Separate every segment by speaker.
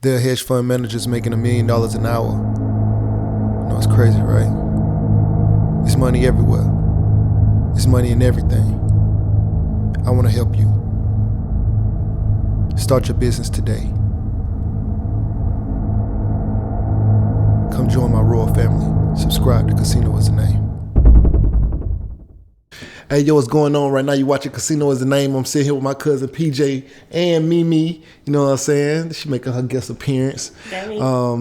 Speaker 1: There are hedge fund managers making $1 million an hour. You know, it's crazy, right? It's money everywhere. It's money in everything. I want to help you. Start your business today. Come join my royal family. Subscribe to Casino Is the Name. Hey, yo, what's going on right now? You watching Casino Is the Name. I'm sitting here with my cousin PJ and Mimi. You know what I'm saying? She's making her guest appearance.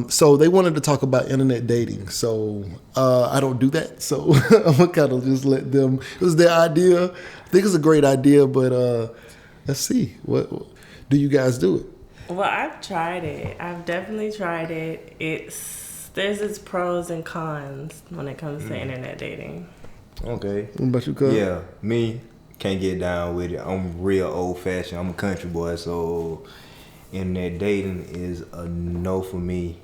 Speaker 1: So they wanted to talk about internet dating. So I don't do that. So I'm going to kind of just let them. It was their idea. I think it's a great idea, but let's see. What do you guys do it?
Speaker 2: Well, I've tried it. I've definitely tried it. There's its pros and cons when it comes to internet dating.
Speaker 3: Okay.
Speaker 1: What about you, cuz?
Speaker 3: Yeah, me, can't get down with it. I'm real old fashioned. I'm a country boy, so internet dating is a no for me.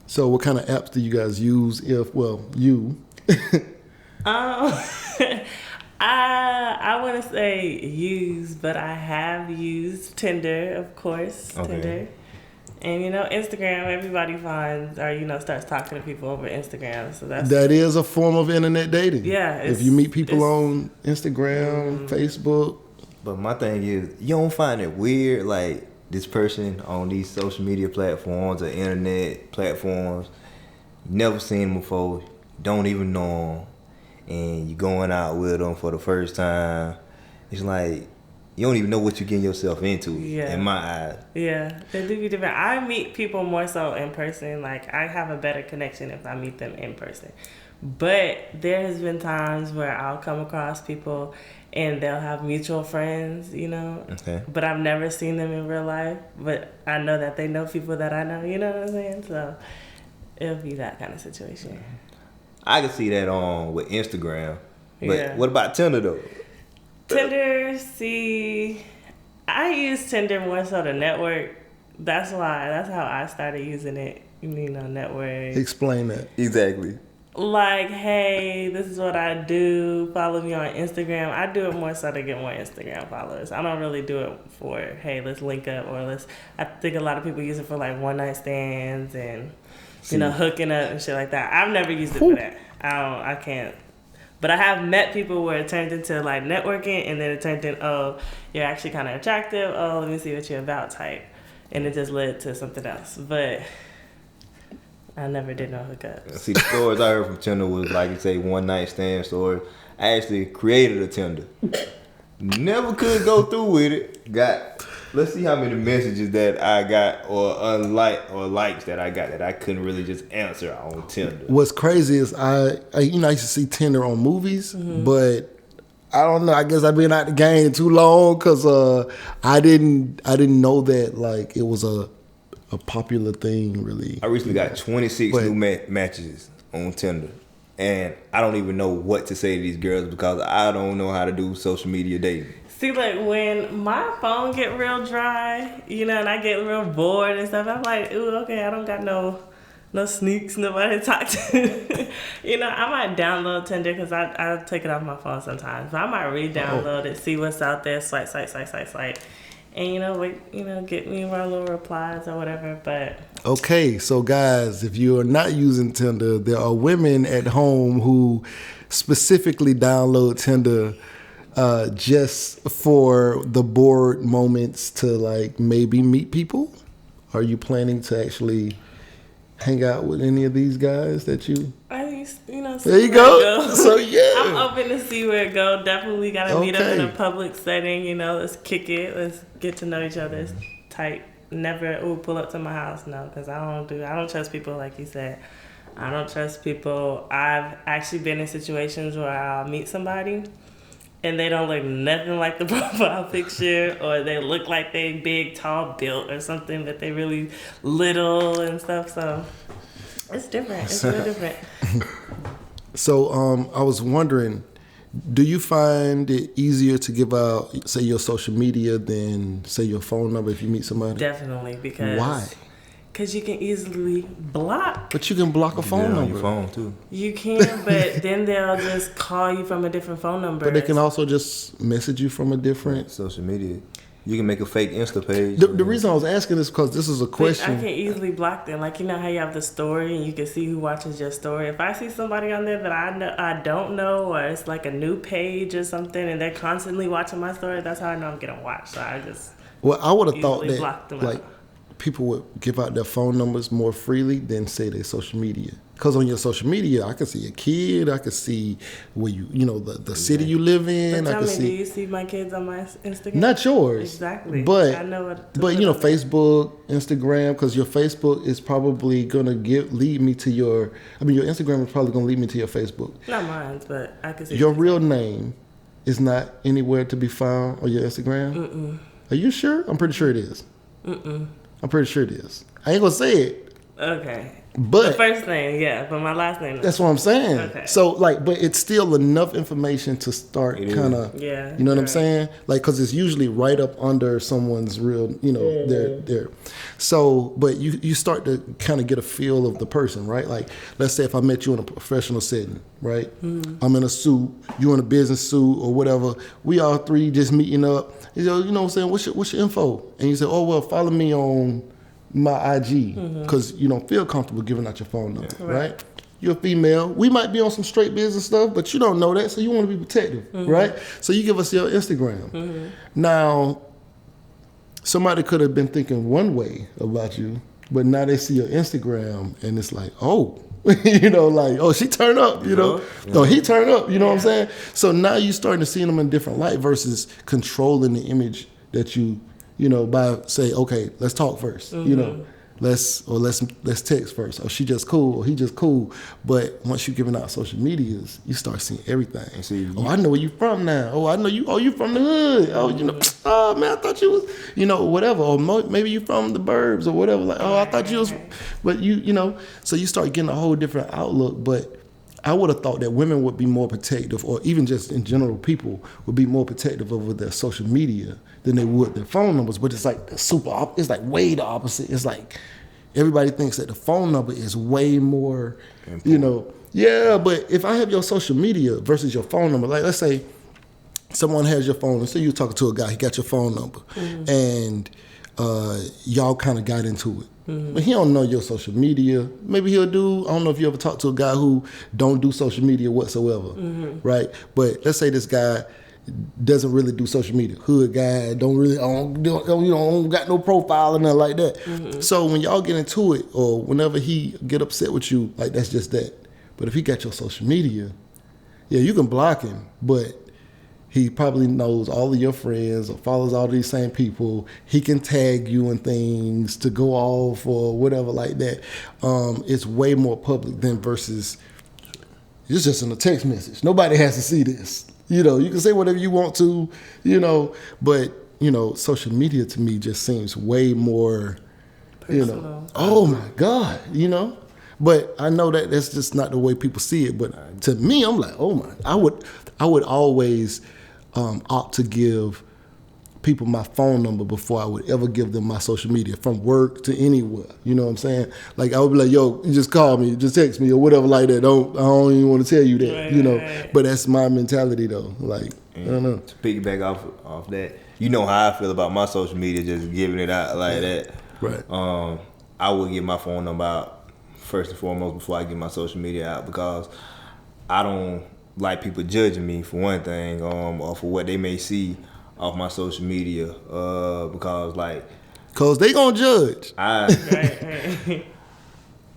Speaker 1: So what kind of apps do you guys use you?
Speaker 2: I wouldn't say use, but I have used Tinder, of course.
Speaker 3: Okay.
Speaker 2: Tinder. And, Instagram, everybody finds or, starts talking to people over Instagram. So
Speaker 1: that is a form of internet dating.
Speaker 2: Yeah.
Speaker 1: If you meet people on Instagram, Facebook.
Speaker 3: But my thing is, you don't find it weird, like this person on these social media platforms or internet platforms, never seen them before, don't even know them, and you going out with them for the first time. It's like, you don't even know what you're getting yourself into, in my eyes.
Speaker 2: Yeah, they do be different. I meet people more so in person. Like, I have a better connection if I meet them in person. But there has been times where I'll come across people and they'll have mutual friends,
Speaker 3: Okay.
Speaker 2: But I've never seen them in real life. But I know that they know people that I know, you know what I'm saying? So it'll be that kind of situation.
Speaker 3: I can see that with Instagram. But what about Tinder, though?
Speaker 2: Tinder, I use Tinder more so to network. That's how I started using it, network.
Speaker 1: Explain that.
Speaker 3: Exactly.
Speaker 2: Like, hey, this is what I do. Follow me on Instagram. I do it more so to get more Instagram followers. I don't really do it for, hey, let's link up I think a lot of people use it for like one night stands and, hooking up and shit like that. I've never used it for that. I can't. But I have met people where it turned into like networking and then it turned in, oh, you're actually kind of attractive. Oh, let me see what you're about type. And it just led to something else. But I never did no hookups.
Speaker 3: See, the stories I heard from Tinder was like you say one night stand story. I actually created a Tinder. Never could go through with it. Let's see how many messages that I got or likes that I got that I couldn't really just answer on Tinder.
Speaker 1: What's crazy is I used to see Tinder on movies, but I don't know. I guess I've been out the game too long because I didn't know that like it was a popular thing really.
Speaker 3: I recently got 26 new matches on Tinder. And I don't even know what to say to these girls because I don't know how to do social media dating.
Speaker 2: See, like, when my phone get real dry, and I get real bored and stuff, I'm like, ooh, okay, I don't got no sneaks, nobody to talk to. I might download Tinder because I take it off my phone sometimes. But I might re-download it, see what's out there, swipe. And, wait, get me my little replies or whatever, but...
Speaker 1: Okay, so guys, if you are not using Tinder, there are women at home who specifically download Tinder just for the bored moments to like maybe meet people. Are you planning to actually hang out with any of these guys that you?
Speaker 2: There you go.
Speaker 1: So yeah,
Speaker 2: I'm open to see where it goes. Definitely gotta meet up in a public setting. Let's kick it. Let's get to know each other. Type. Never pull up to my house. No, because I don't trust people like you said. I don't trust people. I've actually been in situations where I'll meet somebody and they don't look nothing like the profile picture, or they look like they big, tall, built or something, but they really little and stuff. So it's different. It's real different.
Speaker 1: So I was wondering, do you find it easier to give out, say, your social media than, say, your phone number if you meet somebody?
Speaker 2: Definitely, because...
Speaker 1: Why?
Speaker 2: Because you can easily block.
Speaker 1: But you can block a phone number.
Speaker 3: On your phone, too.
Speaker 2: You can, but then they'll just call you from a different phone number.
Speaker 1: But they can also just message you from a different...
Speaker 3: social media. You can make a fake Insta page.
Speaker 1: The reason I was asking is because this is a question.
Speaker 2: I can easily block them. Like, you know how you have the story and you can see who watches your story. If I see somebody on there that I don't know, or it's like a new page or something, and they're constantly watching my story, that's how I know I'm getting watched. So I just
Speaker 1: I would have thought
Speaker 2: easily
Speaker 1: that
Speaker 2: block them
Speaker 1: like
Speaker 2: out.
Speaker 1: people would give out their phone numbers more freely than say their social media. Because on your social media, I can see a kid, I can see where the city you live in.
Speaker 2: But
Speaker 1: I
Speaker 2: tell
Speaker 1: can
Speaker 2: me,
Speaker 1: see.
Speaker 2: do you see my kids on my Instagram?
Speaker 1: Not yours,
Speaker 2: Exactly.
Speaker 1: but
Speaker 2: I know what.
Speaker 1: but Facebook, Instagram, because your Facebook is probably gonna lead me to your. I mean, your Instagram is probably gonna lead me to your Facebook.
Speaker 2: Not mine, but I can see.
Speaker 1: Your real name is not anywhere to be found on your Instagram.
Speaker 2: Mm-mm.
Speaker 1: Are you sure? I'm pretty sure it is.
Speaker 2: Mm-mm.
Speaker 1: I'm pretty sure it is. I ain't gonna say it.
Speaker 2: Okay.
Speaker 1: But
Speaker 2: the first name, yeah, but my last name.
Speaker 1: That's what I'm saying.
Speaker 2: Okay.
Speaker 1: So but it's still enough information to start kind of,
Speaker 2: yeah,
Speaker 1: you know what I'm saying? Like, because it's usually right up under someone's real, their. So, but you start to kind of get a feel of the person, right? Like, let's say if I met you in a professional setting, right? Mm-hmm. I'm in a suit, you in a business suit or whatever. We all three just meeting up. You know what I'm saying? What's your info? And you say, oh, well, follow me on my IG, because you don't feel comfortable giving out your phone number, right? You're a female. We might be on some straight business stuff, but you don't know that, so you want to be protective, right? So you give us your Instagram. Now, somebody could have been thinking one way about you, but now they see your Instagram, and it's like, oh, like, oh, she turned up, oh, he turned up, you know what I'm saying? So now you're starting to see them in a different light versus controlling the image that you by say, okay, let's talk 1st, let's text first. Oh, she just cool, or he just cool. But once you're giving out social medias, you start seeing everything. I know where you from now. Oh, I know you. Oh, you from the hood. Oh, oh man, I thought you was, whatever. Or maybe you from the burbs or whatever. Like, oh, I thought you was, but so you start getting a whole different outlook. But I would have thought that women would be more protective, or even just in general, people would be more protective over their social media than they would their phone numbers. But it's like it's like way the opposite. It's like everybody thinks that the phone number is way more, Yeah, but if I have your social media versus your phone number, like let's say someone has your phone, let's say you're talking to a guy, he got your phone number, and y'all kind of got into it. But he don't know your social media. Maybe he'll do. I don't know if you ever talked to a guy who don't do social media whatsoever, right? But let's say this guy doesn't really do social media. Hood guy, don't got no profile or nothing like that. So when y'all get into it, or whenever he get upset with you, like that's just that. But if he got your social media, yeah, you can block him, but he probably knows all of your friends or follows all these same people. He can tag you in things to go off or whatever like that. It's way more public than versus it's just in a text message. Nobody has to see this. You can say whatever you want to, but, social media to me just seems way more,
Speaker 2: personal.
Speaker 1: Oh my God, But I know that that's just not the way people see it. But to me, I'm like, oh my, I would always opt to give people my phone number before I would ever give them my social media, from work to anywhere. You know what I'm saying? Like I would be like, yo, you just call me, just text me or whatever like that. I don't even want to tell you that,
Speaker 2: Right.
Speaker 1: But that's my mentality though. Like, I don't know.
Speaker 3: To piggyback off that, how I feel about my social media, just giving it out like that.
Speaker 1: Right.
Speaker 3: I would give my phone number out first and foremost before I get my social media out, because I don't like people judging me for one thing, or for what they may see off my social media, because
Speaker 1: they gonna judge.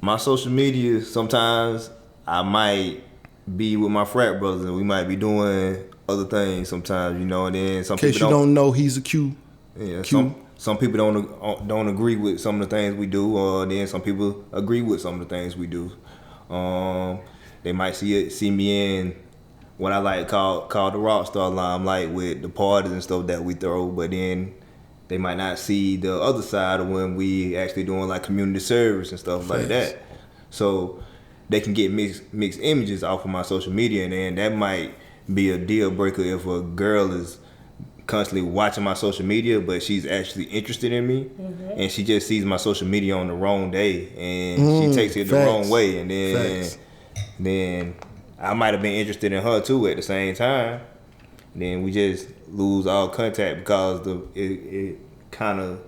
Speaker 3: My social media, sometimes I might be with my frat brothers and we might be doing other things sometimes, and then some people
Speaker 1: don't know he's a Q.
Speaker 3: Yeah, some people don't agree with some of the things we do, or then some people agree with some of the things we do. They might see me in what I like call the rock star limelight with the parties and stuff that we throw, but then they might not see the other side of when we actually doing like community service and stuff like that. So they can get mixed images off of my social media, and then that might be a deal breaker if a girl is constantly watching my social media, but she's actually interested in me, and she just sees my social media on the wrong day, and she takes it the wrong way, and then I might have been interested in her too at the same time. Then we just lose all contact because it kind of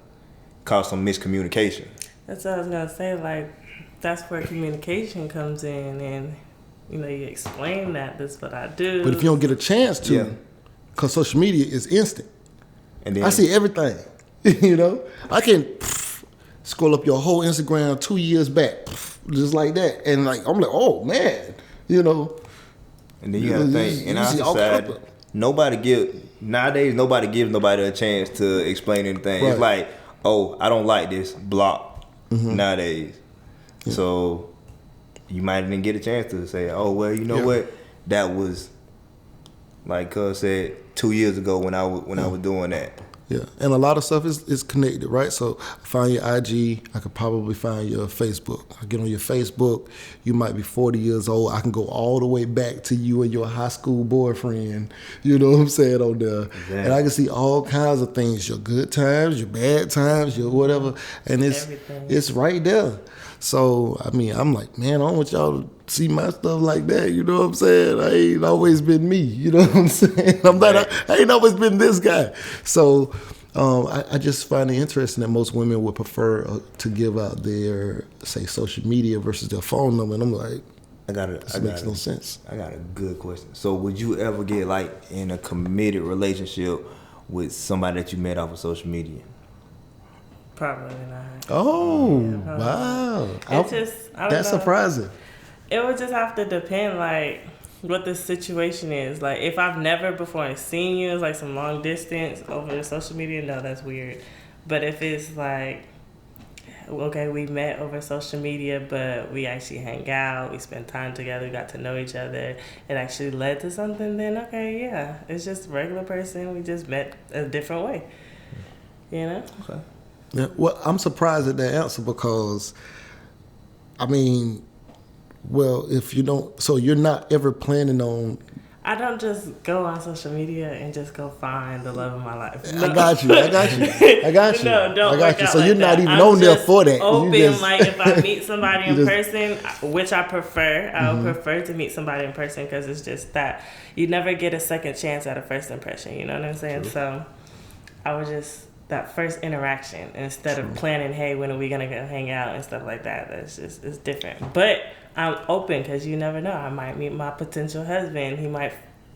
Speaker 3: caused some miscommunication.
Speaker 2: That's what I was gonna say. Like, that's where communication comes in, and you explain that this is what I do.
Speaker 1: But if you don't get a chance to, because social media is instant.
Speaker 3: And then
Speaker 1: I see everything. I can scroll up your whole Instagram 2 years back, just like that, and like I'm like, oh man,
Speaker 3: And then you gotta think in our society, nobody gives nobody a chance to explain anything.
Speaker 1: Right.
Speaker 3: It's like, oh, I don't like this, block nowadays. Yeah. So you might even get a chance to say, oh well, you know what, that was like Cuz said 2 years ago when I was doing that.
Speaker 1: Yeah, and a lot of stuff is connected, right? So I find your IG, I could probably find your Facebook. I get on your Facebook, you might be 40 years old. I can go all the way back to you and your high school boyfriend, you know what I'm saying, on there. Exactly. And I can see all kinds of things, your good times, your bad times, your whatever, and it's right there. So, I mean, I'm like, man, I don't want y'all to see my stuff like that, you know what I'm saying? I ain't always been me, you know what I'm saying? I ain't always been this guy. So, I just find it interesting that most women would prefer to give out their, say, social media versus their phone number. And I'm like, this makes no sense.
Speaker 3: I got a good question. So, would you ever get, like, in a committed relationship with somebody that you met off of social media?
Speaker 2: Probably not.
Speaker 1: Oh, yeah, wow. That's surprising.
Speaker 2: It would just have to depend, like, what the situation is. Like, if I've never before seen you, it's like some long distance over social media, no, that's weird. But if it's like, okay, we met over social media, but we actually hang out, we spend time together, we got to know each other, it actually led to something, then okay, yeah. It's just a regular person, we just met a different way. Okay.
Speaker 1: Yeah, well, I'm surprised at that answer because, I mean, if you don't, so you're not ever planning on.
Speaker 2: I don't just go on social media and just go find the love of my life. No.
Speaker 1: I got you. No, don't. I got you. So you're not even on there for that.
Speaker 2: Open, like if I meet somebody in person, which I prefer, I would prefer to meet somebody in person because it's just that you never get a second chance at a first impression. You know what I'm saying? True. So I would just. That first interaction instead of planning, hey, when are we gonna go hang out and stuff like that. It's different. But I'm open because you never know. I might meet my potential husband. He might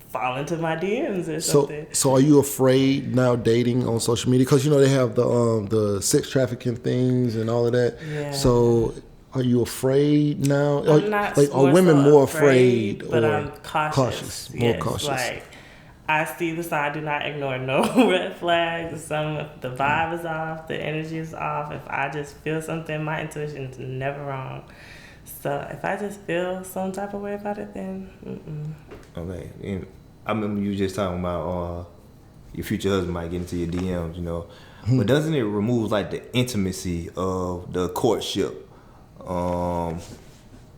Speaker 2: fall into my DMs or something.
Speaker 1: So are you afraid now dating on social media? Because they have the sex trafficking things and all of that. Yeah. So are you afraid now?
Speaker 2: I'm not.
Speaker 1: Like, are women more afraid
Speaker 2: but
Speaker 1: or
Speaker 2: I'm cautious? More cautious. Like, I see the side. I do not ignore no red flags. The vibe is off. The energy is off. If I just feel something, my intuition is never wrong. So if I just feel some type of way about it, then
Speaker 3: Okay. And I remember you just talking about your future husband might get into your DMs, But doesn't it remove like the intimacy of the courtship going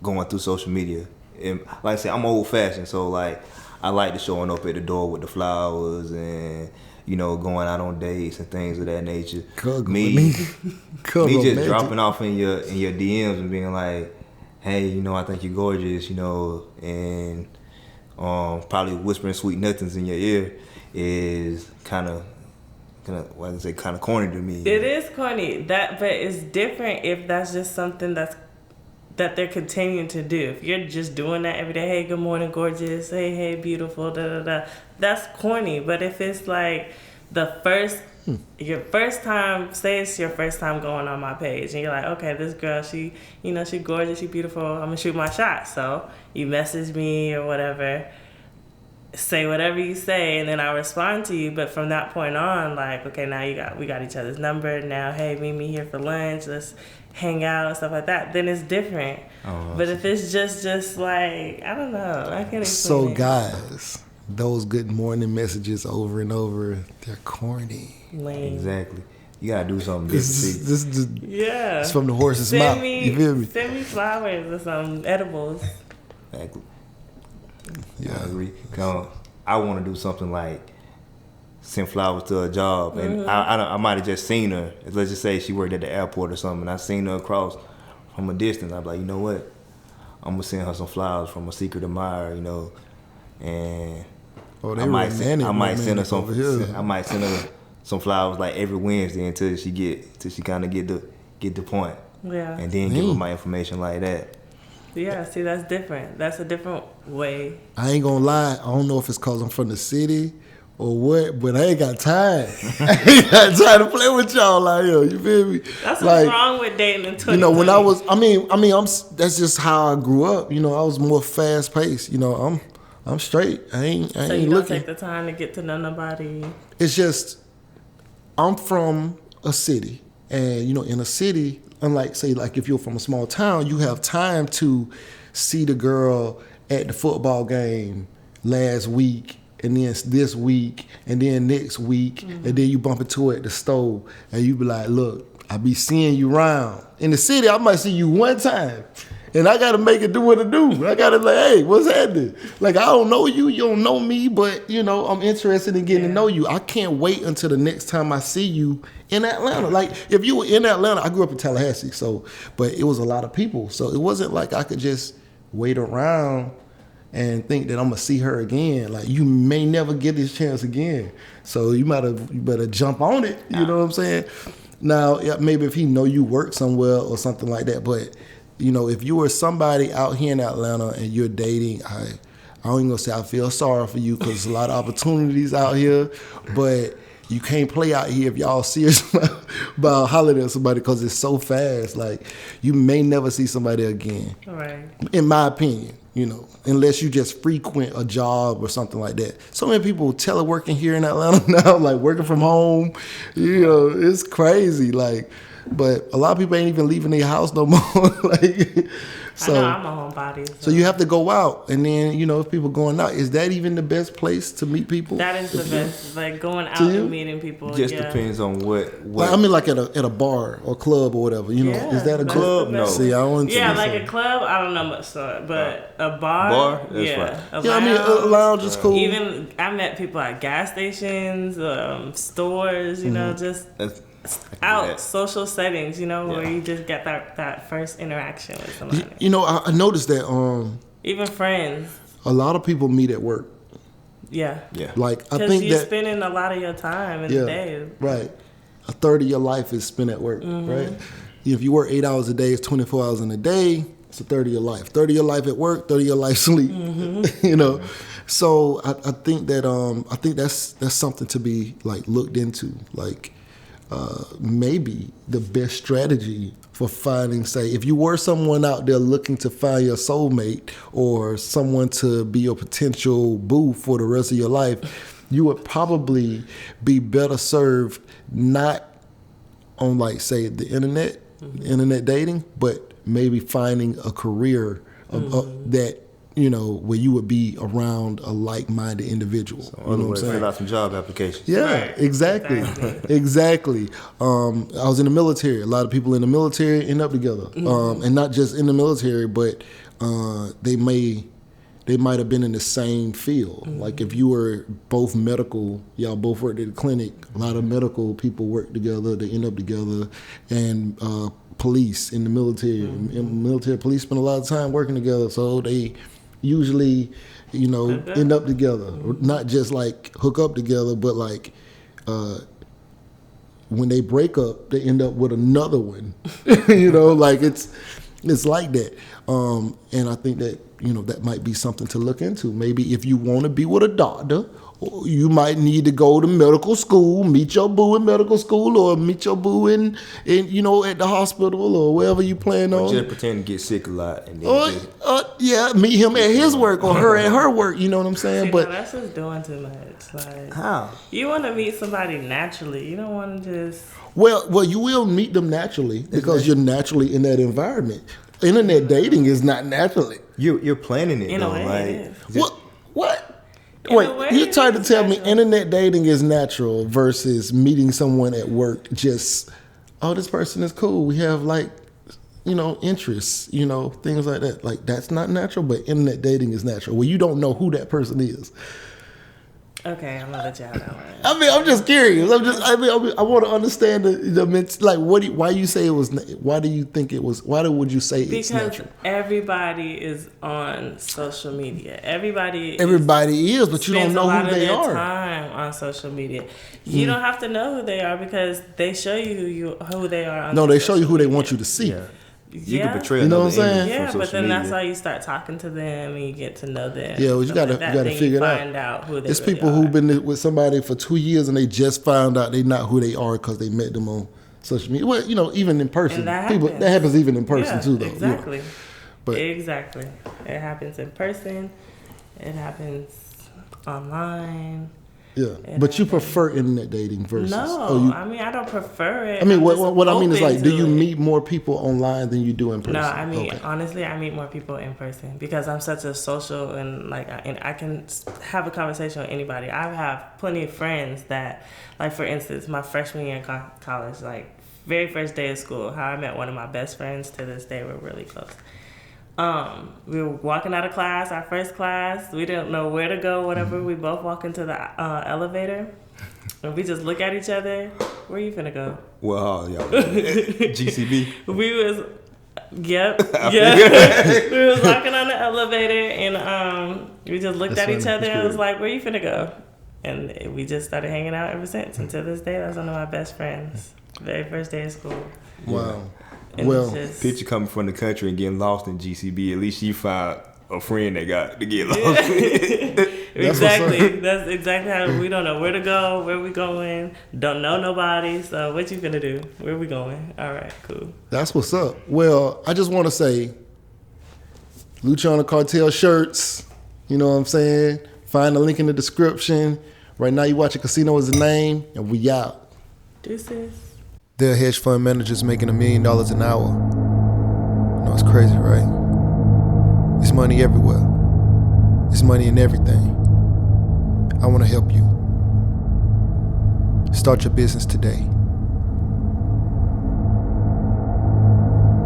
Speaker 3: through social media? And like I said, I'm old fashioned, so like I like the showing up at the door with the flowers and going out on dates and things of that nature. Me just dropping off in your DMs and being like, hey, I think you're gorgeous, and probably whispering sweet nothings in your ear is kind of corny to me.
Speaker 2: It is corny, but it's different if that's just something that they're continuing to do. If you're just doing that every day, hey, good morning, gorgeous, hey, beautiful, that's corny. But if it's like your first time, say it's your first time going on my page, and you're like, okay, this girl, she gorgeous, she beautiful, I'm gonna shoot my shot. So you message me or whatever, say whatever you say, and then I respond to you. But from that point on, like, okay, now we got each other's number. Now, hey, meet me here for lunch. Let's hang out and stuff like that. Then it's different. But if it's just like, I don't know, I can't explain
Speaker 1: So
Speaker 2: it.
Speaker 1: guys, those good morning messages over and over, they're corny.
Speaker 2: Lame.
Speaker 3: Exactly. You gotta do something different.
Speaker 1: It's from the horse's mouth. You feel me?
Speaker 2: Send me flowers or some edibles.
Speaker 3: Exactly.
Speaker 1: Yeah.
Speaker 3: I agree. I want to do something like send flowers to a job, and I might have just seen her. Let's just say she worked at the airport or something, and I seen her across from a distance. I'm like, you know what? I'm gonna send her some flowers from a secret admirer, and
Speaker 1: Oh, they
Speaker 3: I might send her
Speaker 1: romantic over here.
Speaker 3: I might send her some flowers like every Wednesday until she kind of get the point.
Speaker 2: Yeah.
Speaker 3: And then give her my information like that.
Speaker 2: Yeah, see, that's different. That's a different way.
Speaker 1: I ain't gonna lie. I don't know if it's cause I'm from the city or what, but I ain't got time. I ain't got time to play with y'all out here. You feel me?
Speaker 2: That's
Speaker 1: like,
Speaker 2: what's wrong with dating in 2020.
Speaker 1: You know, when I was, that's just how I grew up. You know, I was more fast paced. You know, I'm straight. I ain't
Speaker 2: so you
Speaker 1: looking.
Speaker 2: don't take the time to get to know nobody.
Speaker 1: It's just, I'm from a city, and you know, in a city, unlike say like if you're from a small town, you have time to see the girl at the football game last week, and then this week, and then next week, and then you bump into her at the store, and you be like, look, I be seeing you around. In the city, I might see you one time, and I gotta make it do what it do. I gotta like, hey, what's happening? Like, I don't know you, you don't know me, but you know, I'm interested in getting to know you. I can't wait until the next time I see you in Atlanta. Like, if you were in Atlanta, I grew up in Tallahassee, but it was a lot of people, so it wasn't like I could just wait around and think that I'm gonna see her again. Like, you may never get this chance again, so you better jump on it. You know what I'm saying? Now, yeah, maybe if he know you work somewhere or something like that, but you know, if you were somebody out here in Atlanta and you're dating, I don't even gonna say I feel sorry for you because there's a lot of opportunities out here, but you can't play out here if y'all serious about hollering at somebody because it's so fast. Like, you may never see somebody again.
Speaker 2: Right.
Speaker 1: In my opinion, you know, unless you just frequent a job or something like that. So many people teleworking here in Atlanta now, like working from home. You know, it's crazy. Like, but a lot of people ain't even leaving their house no more. Like, so
Speaker 2: I know I'm a homebody.
Speaker 1: So you have to go out, and then you know, if people going out, is that even the best place to meet people?
Speaker 2: That is the best, like going out and meeting people.
Speaker 3: Just depends on what.
Speaker 1: Like, I mean, like at a bar or club or whatever. You know, is that a
Speaker 3: club? No.
Speaker 1: See, I don't.
Speaker 2: Yeah, like a club, I don't know much so, but a bar.
Speaker 3: That's
Speaker 2: right.
Speaker 1: I mean, a lounge is cool.
Speaker 2: Even I met people at gas stations, stores. You know, just. Out social settings, you know, where you just get that first interaction with somebody.
Speaker 1: You know, I noticed that
Speaker 2: even friends,
Speaker 1: a lot of people meet at work.
Speaker 2: Yeah.
Speaker 1: Like, I think
Speaker 2: because you're spending a lot of your time in the day.
Speaker 1: Right. A third of your life is spent at work, right? If you work 8 hours a day, it's 24 hours in a day. It's a third of your life. 30 of your life at work, 30 of your life sleep. You know, so I think that that's something to be like looked into, like. Maybe the best strategy for finding, say, if you were someone out there looking to find your soulmate or someone to be your potential boo for the rest of your life, you would probably be better served not on, like, say, the internet dating, but maybe finding a career that, you know, where you would be around a like-minded individual. So, you know what I'm saying?
Speaker 3: Fill out some job applications.
Speaker 1: Yeah, right. Exactly. I was in the military. A lot of people in the military end up together, and not just in the military, but they might have been in the same field. Like if you were both medical, y'all both worked at the clinic. A lot of medical people work together. They end up together, and police in the military. In military, police spend a lot of time working together, so they usually, you know, end up together. Not just like hook up together, but like when they break up, they end up with another one. You know, like it's like that. And I think that, you know, that might be something to look into. Maybe if you want to be with a doctor, you might need to go to medical school, meet your boo in medical school, or meet your boo in you know, at the hospital or wherever you plan on.
Speaker 3: Just pretend to get sick a lot, and then
Speaker 1: meet him at his work or her at her work. You know what I'm saying?
Speaker 2: See,
Speaker 1: but
Speaker 2: that's just doing too much. Like,
Speaker 3: how
Speaker 2: you want to meet somebody naturally? You don't want to just.
Speaker 1: Well, you will meet them naturally because you're naturally in that environment. Internet dating is not naturally.
Speaker 3: You're planning it,
Speaker 2: in
Speaker 3: though,
Speaker 2: a way,
Speaker 3: like
Speaker 1: what? Wait, you're trying to tell me internet dating is natural versus meeting someone at work just, oh, this person is cool. We have, like, you know, interests, you know, things like that. Like, that's not natural, but internet dating is natural. Well, you don't know who that person is.
Speaker 2: Okay, I'm gonna let you have that one.
Speaker 1: I mean, I'm just curious. I want to understand why you say it was. Why do you think it was? Why would you say it's natural?
Speaker 2: Because everybody is on social media. Everybody
Speaker 1: is, but you don't know who they are.
Speaker 2: Time on social media. You don't have to know who they are because they show you who they are.
Speaker 1: No, they show you who they want you to see.
Speaker 3: Yeah. You can portray
Speaker 1: you know what I'm
Speaker 3: another
Speaker 1: saying?
Speaker 3: image
Speaker 2: Yeah,
Speaker 3: from
Speaker 2: but
Speaker 3: social
Speaker 2: then
Speaker 3: media.
Speaker 2: that's how you start talking to them and you get to know them.
Speaker 1: Yeah, well, you gotta figure it out.
Speaker 2: Find out who they
Speaker 1: It's
Speaker 2: really
Speaker 1: people
Speaker 2: are.
Speaker 1: who've been with somebody for 2 years and they just found out they not who they are because they met them on social media. Well, even in person,
Speaker 2: And that
Speaker 1: that happens even in person too, though.
Speaker 2: Exactly.
Speaker 1: But
Speaker 2: exactly. It happens in person. It happens online.
Speaker 1: yeah, but you prefer internet dating versus?
Speaker 2: No, I mean I don't prefer it.
Speaker 1: I mean,
Speaker 2: I'm
Speaker 1: what I mean is
Speaker 2: open
Speaker 1: do
Speaker 2: to
Speaker 1: you
Speaker 2: it.
Speaker 1: meet more people online than you do in person?
Speaker 2: No, I mean
Speaker 1: Okay.
Speaker 2: honestly, I meet more people in person because I'm such a social and I can have a conversation with anybody. I have plenty of friends that, like for instance, my freshman year in college, like very first day of school, how I met one of my best friends to this day, we're really close. We were walking out of class, our first class. We didn't know where to go, whatever. We both walk into the elevator, and we just look at each other. Where you finna go?
Speaker 3: Well, y'all, GCB.
Speaker 2: We was, yeah. We was walking on the elevator, and we just looked at each other and was like, "Where you finna go?" And we just started hanging out ever since. And to this day, that's one of my best friends. Very first day of school.
Speaker 1: Wow.
Speaker 2: And
Speaker 1: Well,
Speaker 3: Picture coming from the country and getting lost in GCB. At least you found a friend that got to get lost.
Speaker 2: Exactly. That's exactly how we don't know where to go, where we going, don't know nobody. So what you finna do? Where we going? All right, cool.
Speaker 1: That's what's up. Well, I just want to say, Luciano Cartel shirts. You know what I'm saying? Find the link in the description. Right now, you watching Casino is the Name, and we out.
Speaker 2: Deuces.
Speaker 1: There are hedge fund managers making $1 million an hour. You know, it's crazy, right? It's money everywhere. It's money in everything. I want to help you. Start your business today.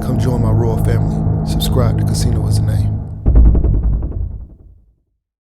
Speaker 1: Come join my royal family. Subscribe to Casino is the Name.